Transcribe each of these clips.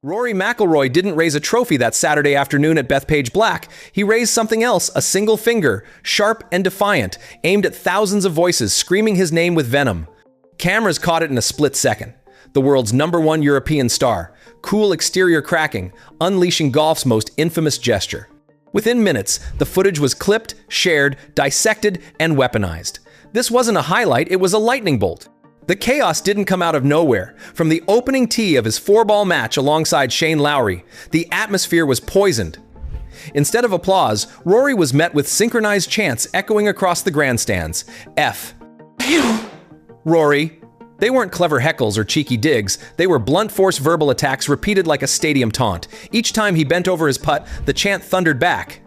Rory McIlroy didn't raise a trophy that Saturday afternoon at Bethpage Black. He raised something else, a single finger, sharp and defiant, aimed at thousands of voices screaming his name with venom. Cameras caught it in a split second. The world's #1 European star, cool exterior cracking, unleashing golf's most infamous gesture. Within minutes, the footage was clipped, shared, dissected, and weaponized. This wasn't a highlight, it was a lightning bolt. The chaos didn't come out of nowhere. From the opening tee of his 4-ball match alongside Shane Lowry, the atmosphere was poisoned. Instead of applause, Rory was met with synchronized chants echoing across the grandstands. F you, Rory. They weren't clever heckles or cheeky digs. They were blunt force verbal attacks repeated like a stadium taunt. Each time he bent over his putt, the chant thundered back.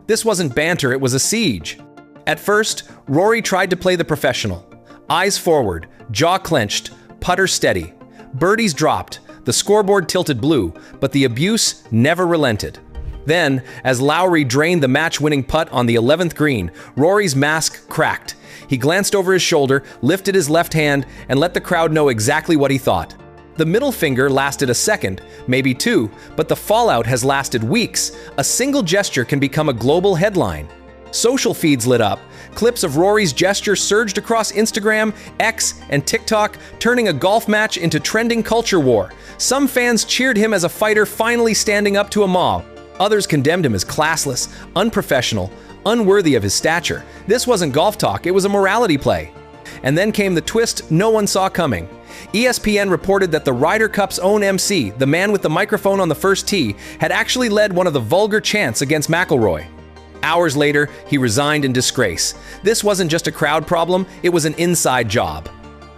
This wasn't banter, it was a siege. At first, Rory tried to play the professional. Eyes forward, jaw clenched, putter steady. Birdies dropped, the scoreboard tilted blue, but the abuse never relented. Then, as Lowry drained the match-winning putt on the 11th green, Rory's mask cracked. He glanced over his shoulder, lifted his left hand, and let the crowd know exactly what he thought. The middle finger lasted a second, maybe two, but the fallout has lasted weeks. A single gesture can become a global headline. Social feeds lit up. Clips of Rory's gesture surged across Instagram, X, and TikTok, turning a golf match into trending culture war. Some fans cheered him as a fighter finally standing up to a mob. Others condemned him as classless, unprofessional, unworthy of his stature. This wasn't golf talk, it was a morality play. And then came the twist no one saw coming. ESPN reported that the Ryder Cup's own MC, the man with the microphone on the first tee, had actually led one of the vulgar chants against McIlroy. Hours later, he resigned in disgrace. This wasn't just a crowd problem, it was an inside job.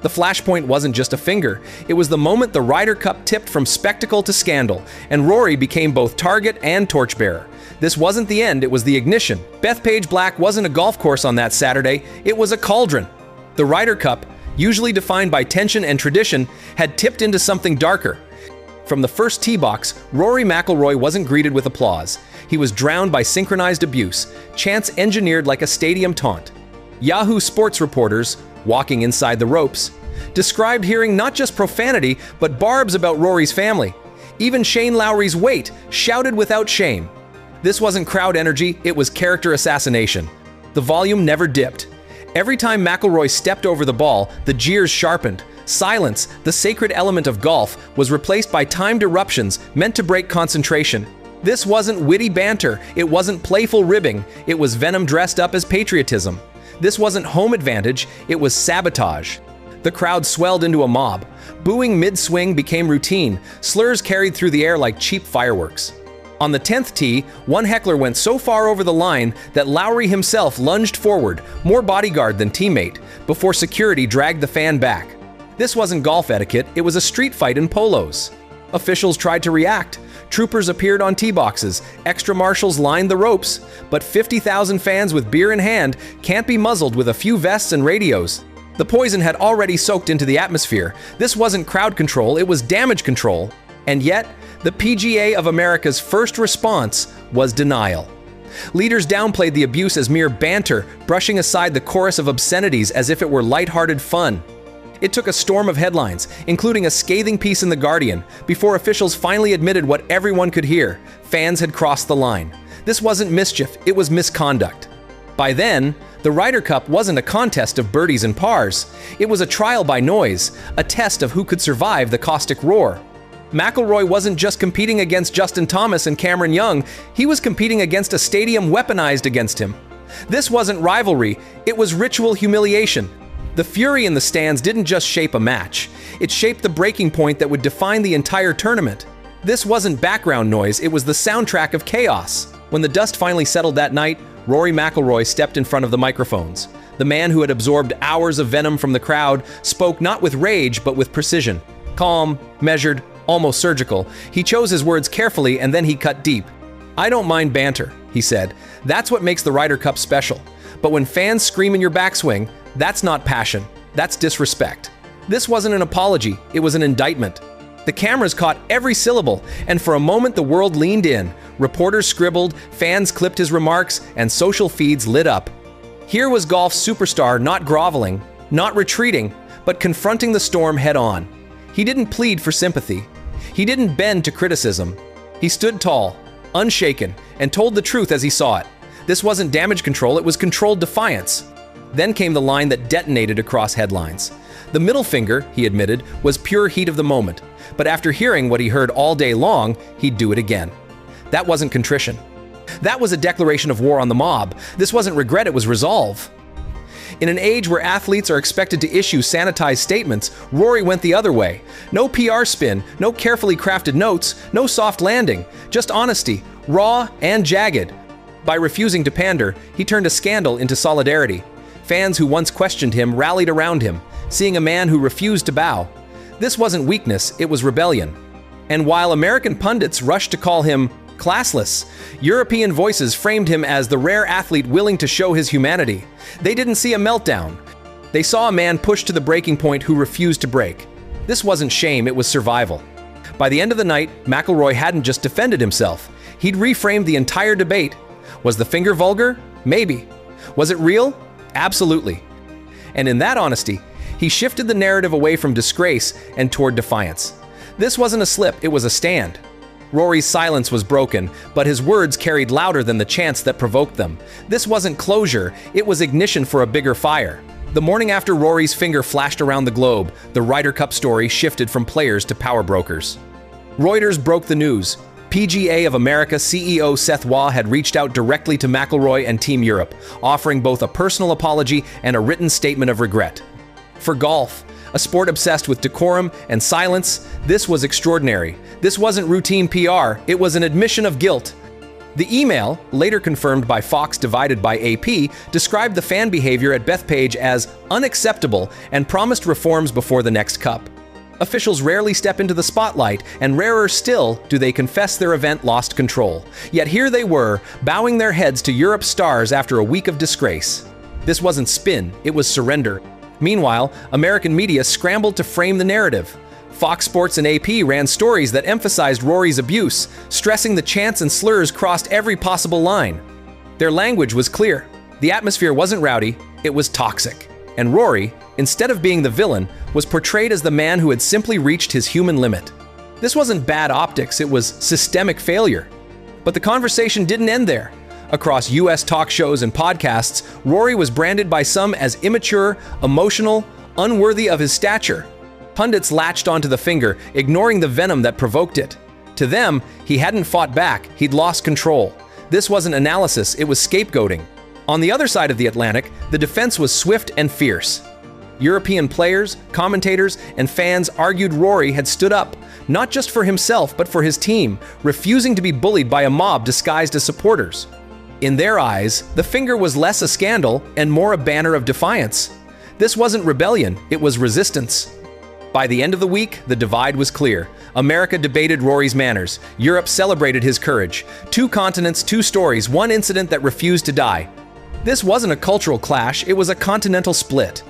The flashpoint wasn't just a finger, it was the moment the Ryder Cup tipped from spectacle to scandal, and Rory became both target and torchbearer. This wasn't the end, it was the ignition. Bethpage Black wasn't a golf course on that Saturday, it was a cauldron. The Ryder Cup, usually defined by tension and tradition, had tipped into something darker. From the first tee box, Rory McIlroy wasn't greeted with applause. He was drowned by synchronized abuse, chants engineered like a stadium taunt. Yahoo Sports reporters, walking inside the ropes, described hearing not just profanity, but barbs about Rory's family. Even Shane Lowry's weight shouted without shame. This wasn't crowd energy, it was character assassination. The volume never dipped. Every time McIlroy stepped over the ball, the jeers sharpened. Silence, the sacred element of golf, was replaced by timed eruptions meant to break concentration. This wasn't witty banter, it wasn't playful ribbing, it was venom dressed up as patriotism. This wasn't home advantage, it was sabotage. The crowd swelled into a mob. Booing mid-swing became routine, slurs carried through the air like cheap fireworks. On the 10th tee, one heckler went so far over the line that Lowry himself lunged forward, more bodyguard than teammate, before security dragged the fan back. This wasn't golf etiquette, it was a street fight in polos. Officials tried to react. Troopers appeared on tee boxes, extra marshals lined the ropes, but 50,000 fans with beer in hand can't be muzzled with a few vests and radios. The poison had already soaked into the atmosphere. This wasn't crowd control, it was damage control. And yet, the PGA of America's first response was denial. Leaders downplayed the abuse as mere banter, brushing aside the chorus of obscenities as if it were lighthearted fun. It took a storm of headlines, including a scathing piece in The Guardian, before officials finally admitted what everyone could hear: fans had crossed the line. This wasn't mischief, it was misconduct. By then, the Ryder Cup wasn't a contest of birdies and pars. It was a trial by noise, a test of who could survive the caustic roar. McIlroy wasn't just competing against Justin Thomas and Cameron Young, he was competing against a stadium weaponized against him. This wasn't rivalry, it was ritual humiliation. The fury in the stands didn't just shape a match, it shaped the breaking point that would define the entire tournament. This wasn't background noise, it was the soundtrack of chaos. When the dust finally settled that night, Rory McIlroy stepped in front of the microphones. The man who had absorbed hours of venom from the crowd spoke not with rage, but with precision. Calm, measured, almost surgical. He chose his words carefully and then he cut deep. "I don't mind banter," he said. "That's what makes the Ryder Cup special. But when fans scream in your backswing, that's not passion, that's disrespect." This wasn't an apology, it was an indictment. The cameras caught every syllable, and for a moment the world leaned in. Reporters scribbled, fans clipped his remarks, and social feeds lit up. Here was golf's superstar not groveling, not retreating, but confronting the storm head on. He didn't plead for sympathy. He didn't bend to criticism. He stood tall, unshaken, and told the truth as he saw it. This wasn't damage control, it was controlled defiance. Then came the line that detonated across headlines. The middle finger, he admitted, was pure heat of the moment, but after hearing what he heard all day long, he'd do it again. That wasn't contrition. That was a declaration of war on the mob. This wasn't regret, it was resolve. In an age where athletes are expected to issue sanitized statements, Rory went the other way. No PR spin, no carefully crafted notes, no soft landing, just honesty, raw and jagged. By refusing to pander, he turned a scandal into solidarity. Fans who once questioned him rallied around him, seeing a man who refused to bow. This wasn't weakness, it was rebellion. And while American pundits rushed to call him classless, European voices framed him as the rare athlete willing to show his humanity. They didn't see a meltdown. They saw a man pushed to the breaking point who refused to break. This wasn't shame, it was survival. By the end of the night, McIlroy hadn't just defended himself. He'd reframed the entire debate. Was the finger vulgar? Maybe. Was it real? Absolutely. And in that honesty, he shifted the narrative away from disgrace and toward defiance. This wasn't a slip, it was a stand. Rory's silence was broken, but his words carried louder than the chants that provoked them. This wasn't closure, it was ignition for a bigger fire. The morning after Rory's finger flashed around the globe, the Ryder Cup story shifted from players to power brokers. Reuters broke the news. PGA of America CEO Seth Waugh had reached out directly to McIlroy and Team Europe, offering both a personal apology and a written statement of regret. For golf, a sport obsessed with decorum and silence, this was extraordinary. This wasn't routine PR, it was an admission of guilt. The email, later confirmed by Fox divided by AP, described the fan behavior at Bethpage as unacceptable and promised reforms before the next cup. Officials rarely step into the spotlight, and rarer still do they confess their event lost control. Yet here they were, bowing their heads to Europe's stars after a week of disgrace. This wasn't spin, it was surrender. Meanwhile, American media scrambled to frame the narrative. Fox Sports and AP ran stories that emphasized Rory's abuse, stressing the chants and slurs crossed every possible line. Their language was clear. The atmosphere wasn't rowdy, it was toxic. And Rory, instead of being the villain, was portrayed as the man who had simply reached his human limit. This wasn't bad optics, it was systemic failure. But the conversation didn't end there. Across US talk shows and podcasts, Rory was branded by some as immature, emotional, unworthy of his stature. Pundits latched onto the finger, ignoring the venom that provoked it. To them, he hadn't fought back, he'd lost control. This wasn't analysis, it was scapegoating. On the other side of the Atlantic, the defense was swift and fierce. European players, commentators, and fans argued Rory had stood up, not just for himself but for his team, refusing to be bullied by a mob disguised as supporters. In their eyes, the finger was less a scandal and more a banner of defiance. This wasn't rebellion, it was resistance. By the end of the week, the divide was clear. America debated Rory's manners. Europe celebrated his courage. 2 continents, 2 stories, 1 incident that refused to die. This wasn't a cultural clash, it was a continental split.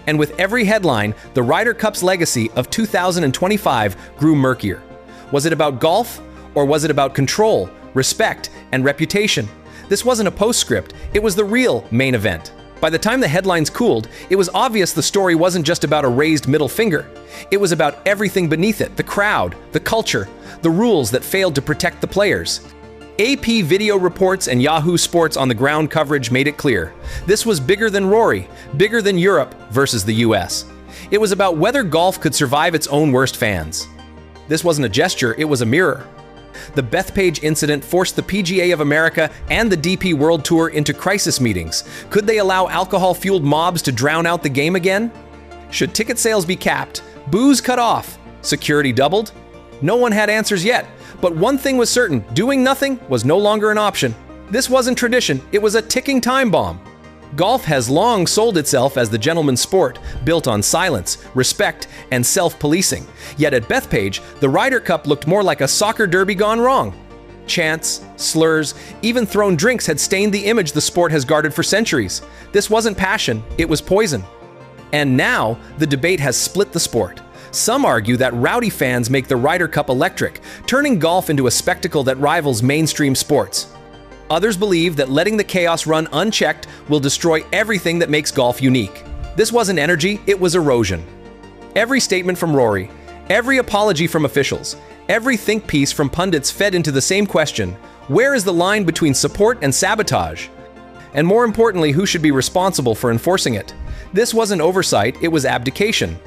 And with every headline, the Ryder Cup's legacy of 2025 grew murkier. Was it about golf, or was it about control, respect, and reputation? This wasn't a postscript, it was the real main event. By the time the headlines cooled, it was obvious the story wasn't just about a raised middle finger. It was about everything beneath it, the crowd, the culture, the rules that failed to protect the players. AP video reports and Yahoo Sports on-the-ground coverage made it clear. This was bigger than Rory, bigger than Europe versus the US. It was about whether golf could survive its own worst fans. This wasn't a gesture, it was a mirror. The Bethpage incident forced the PGA of America and the DP World Tour into crisis meetings. Could they allow alcohol-fueled mobs to drown out the game again? Should ticket sales be capped? Booze cut off? Security doubled? No one had answers yet, but one thing was certain, doing nothing was no longer an option. This wasn't tradition, it was a ticking time bomb. Golf has long sold itself as the gentleman's sport, built on silence, respect, and self-policing. Yet at Bethpage, the Ryder Cup looked more like a soccer derby gone wrong. Chants, slurs, even thrown drinks had stained the image the sport has guarded for centuries. This wasn't passion, it was poison. And now, the debate has split the sport. Some argue that rowdy fans make the Ryder Cup electric, turning golf into a spectacle that rivals mainstream sports. Others believe that letting the chaos run unchecked will destroy everything that makes golf unique. This wasn't energy, it was erosion. Every statement from Rory, every apology from officials, Every think piece from pundits fed into the same question: where is the line between support and sabotage? And more importantly, who should be responsible for enforcing it? This wasn't oversight, it was abdication.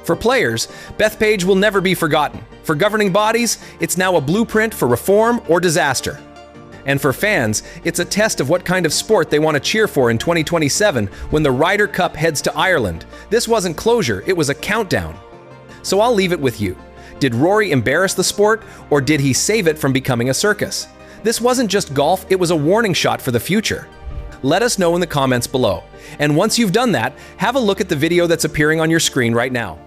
For players, Bethpage will never be forgotten. For governing bodies, it's now a blueprint for reform or disaster. And for fans, it's a test of what kind of sport they want to cheer for in 2027 when the Ryder Cup heads to Ireland. This wasn't closure, it was a countdown. So I'll leave it with you. Did Rory embarrass the sport, or did he save it from becoming a circus? This wasn't just golf, it was a warning shot for the future. Let us know in the comments below. And once you've done that, have a look at the video that's appearing on your screen right now.